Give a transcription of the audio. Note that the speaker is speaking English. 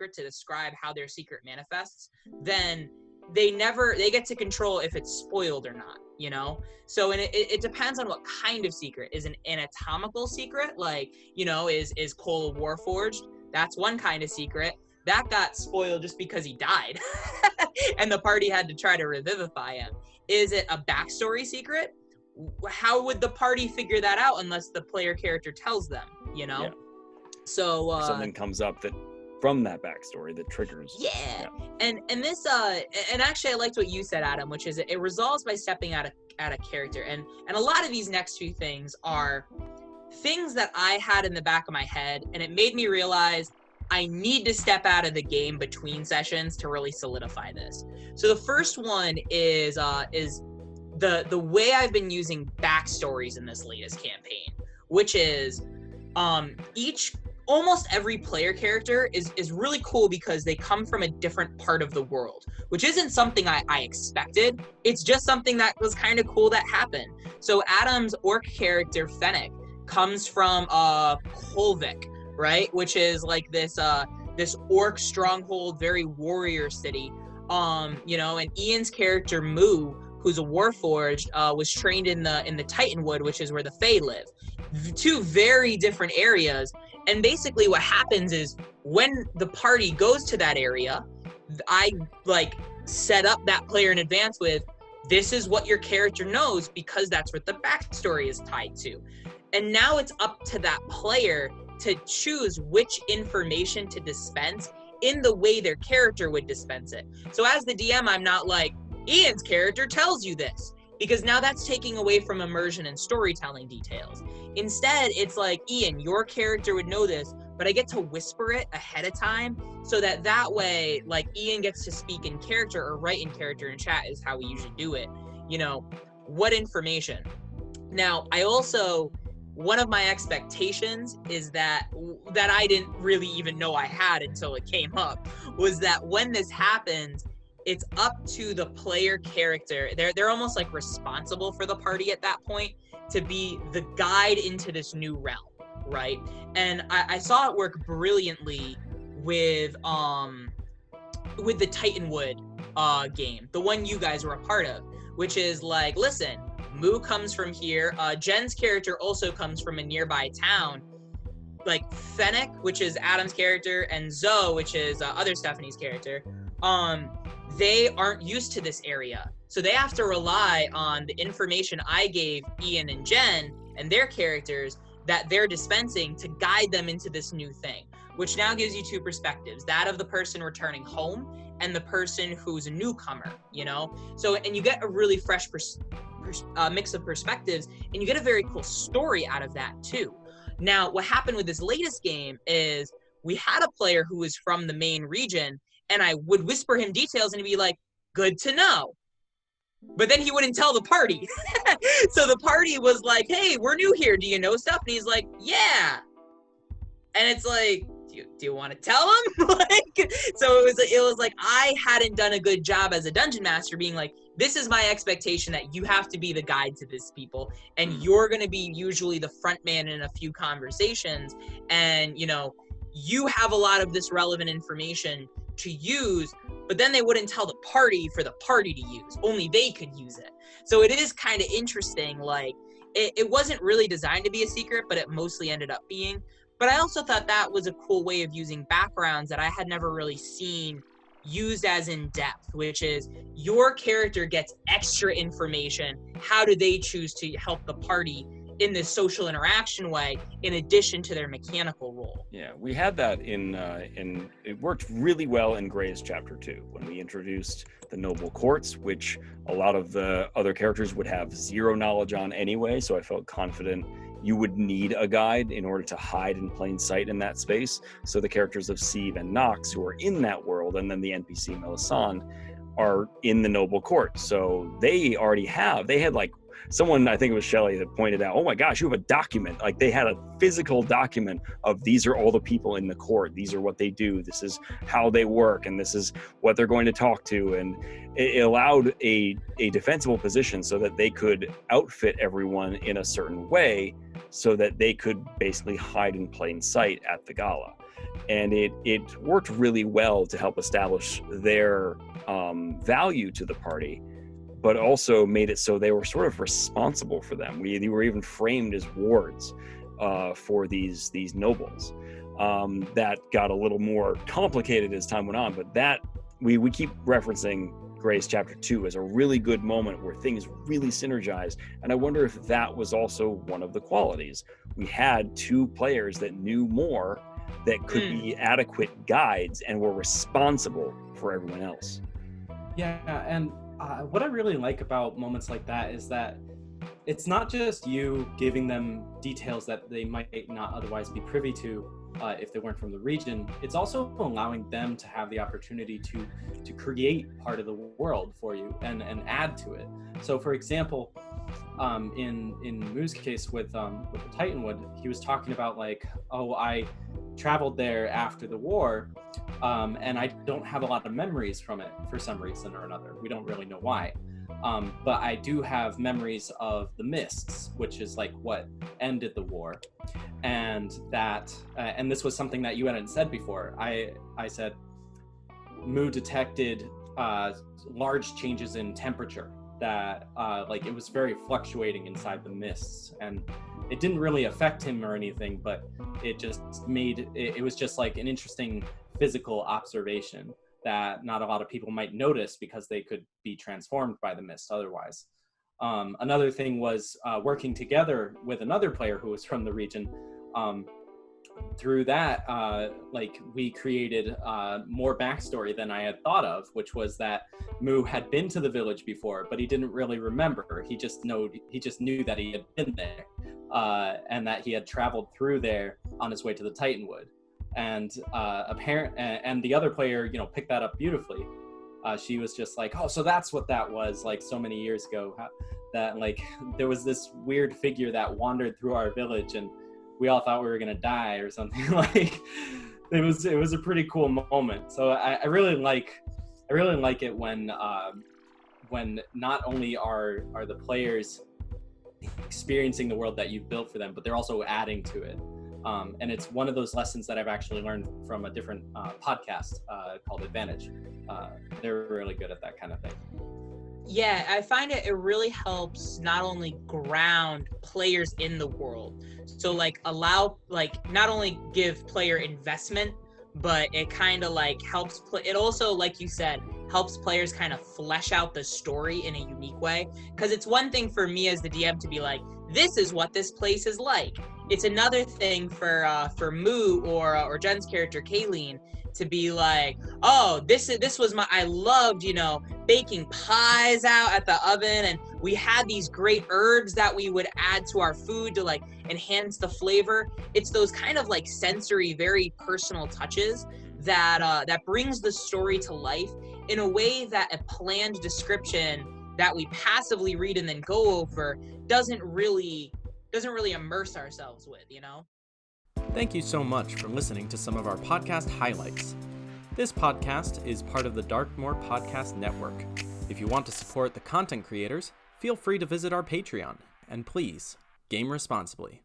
secret to describe how their secret manifests, then they get to control if it's spoiled or not, you know? So, and it depends on what kind of secret. Is an anatomical secret, like, you know, is Cole Warforged? That's one kind of secret. That got spoiled just because he died and the party had to try to revivify him. Is it a backstory secret? How would the party figure that out unless the player character tells them, you know? Yeah. So something comes up that from that backstory that triggers. Yeah. And this and actually I liked what you said, Adam, which is it resolves by stepping out of character. And a lot of these next few things are things that I had in the back of my head, and it made me realize I need to step out of the game between sessions to really solidify this. So the first one is the way I've been using backstories in this latest campaign, which is almost every player character is really cool because they come from a different part of the world, which isn't something I expected. It's just something that was kind of cool that happened. So Adam's orc character, Fennec, comes from Kolvik, right? Which is like this orc stronghold, very warrior city. You know, and Ian's character, Moo, who's a Warforged, was trained in the Titanwood, which is where the Fae live. Two very different areas. And basically what happens is when the party goes to that area, I set up that player in advance with, this is what your character knows because that's what the backstory is tied to. And now it's up to that player to choose which information to dispense in the way their character would dispense it. So as the DM, I'm not like, Ian's character tells you this, because now that's taking away from immersion and storytelling details. Instead, it's like, Ian, your character would know this, but I get to whisper it ahead of time so that way, like, Ian gets to speak in character or write in character in chat is how we usually do it. You know, what information? Now, I also, one of my expectations is that I didn't really even know I had until it came up, was that when this happens, it's up to the player character. They're almost like responsible for the party at that point to be the guide into this new realm, right? And I saw it work brilliantly with the Titanwood game, the one you guys were a part of, which is like, listen, Moo comes from here. Jen's character also comes from a nearby town. Like Fennec, which is Adam's character, and Zoe, which is other Stephanie's character, they aren't used to this area. So they have to rely on the information I gave Ian and Jen and their characters that they're dispensing to guide them into this new thing, which now gives you two perspectives, that of the person returning home and the person who's a newcomer, you know? So, and you get a really fresh mix of perspectives, and you get a very cool story out of that too. Now, what happened with this latest game is we had a player who was from the main region, and I would whisper him details and he'd be like, good to know. But then he wouldn't tell the party. So the party was like, hey, we're new here. Do you know stuff? And he's like, yeah. And it's like, do you want to tell him? So it was like I hadn't done a good job as a dungeon master being like, this is my expectation that you have to be the guide to this people. And you're going to be usually the front man in a few conversations. And, you know, you have a lot of this relevant information to use, but then they wouldn't tell the party for the party to use. Only they could use it. So it is kind of interesting. Like, it wasn't really designed to be a secret, but it mostly ended up being. But I also thought that was a cool way of using backgrounds that I had never really seen used as in depth, which is your character gets extra information. How do they choose to help the party in this social interaction way, in addition to their mechanical role? Yeah, we had that in it worked really well in Gray's chapter 2 when we introduced the noble courts, which a lot of the other characters would have zero knowledge on anyway. So I felt confident you would need a guide in order to hide in plain sight in that space. So the characters of Sieve and Nox, who are in that world, and then the NPC Melisande, are in the noble court. So they had like someone, I think it was Shelley, that pointed out, oh my gosh, you have a document. Like they had a physical document of these are all the people in the court. These are what they do. This is how they work. And this is what they're going to talk to. And it allowed a defensible position so that they could outfit everyone in a certain way so that they could basically hide in plain sight at the gala. And it worked really well to help establish their value to the party, but also made it so they were sort of responsible for them. They were even framed as wards for these nobles. That got a little more complicated as time went on, but that we keep referencing Gray's chapter 2 as a really good moment where things really synergized. And I wonder if that was also one of the qualities. We had two players that knew more, that could be adequate guides and were responsible for everyone else. Yeah, and what I really like about moments like that is that it's not just you giving them details that they might not otherwise be privy to if they weren't from the region. It's also allowing them to have the opportunity to create part of the world for you and add to it. So, for example, in Moo's case with the Titanwood, he was talking about like, oh, I traveled there after the war, and I don't have a lot of memories from it for some reason or another. We don't really know why. But I do have memories of the mists, which is like what ended the war. And that, and this was something that you hadn't said before. I said, Moo detected large changes in temperature, that like it was very fluctuating inside the mists, and it didn't really affect him or anything, but it just made it was just like an interesting physical observation that not a lot of people might notice because they could be transformed by the mist otherwise. Another thing was working together with another player who was from the region. Through that, like we created more backstory than I had thought of, which was that Moo had been to the village before, but he didn't really remember. He just knew that he had been there, and that he had traveled through there on his way to the Titanwood. And and the other player, picked that up beautifully. She was just like, oh, so that's what that was like so many years ago. That like there was this weird figure that wandered through our village, and we all thought we were gonna die or something. Like it was a pretty cool moment. So I really like it when not only are the players experiencing the world that you've built for them, but they're also adding to it. And it's one of those lessons that I've actually learned from a different podcast called Advantage. They're really good at that kind of thing. Yeah, I find it really helps not only ground players in the world, so like allow, like not only give player investment, but it kind of like helps it also, like you said, helps players kind of flesh out the story in a unique way. Because it's one thing for me as the DM to be like, this is what this place is like. It's another thing for Moo or Jen's character Kayleen to be like, oh, this was I loved, baking pies out at the oven, and we had these great herbs that we would add to our food to like enhance the flavor. It's those kind of like sensory, very personal touches that brings the story to life in a way that a planned description that we passively read and then go over doesn't really immerse ourselves with, Thank you so much for listening to some of our podcast highlights. This podcast is part of the Darkmoor Podcast Network. If you want to support the content creators, feel free to visit our Patreon. And please, game responsibly.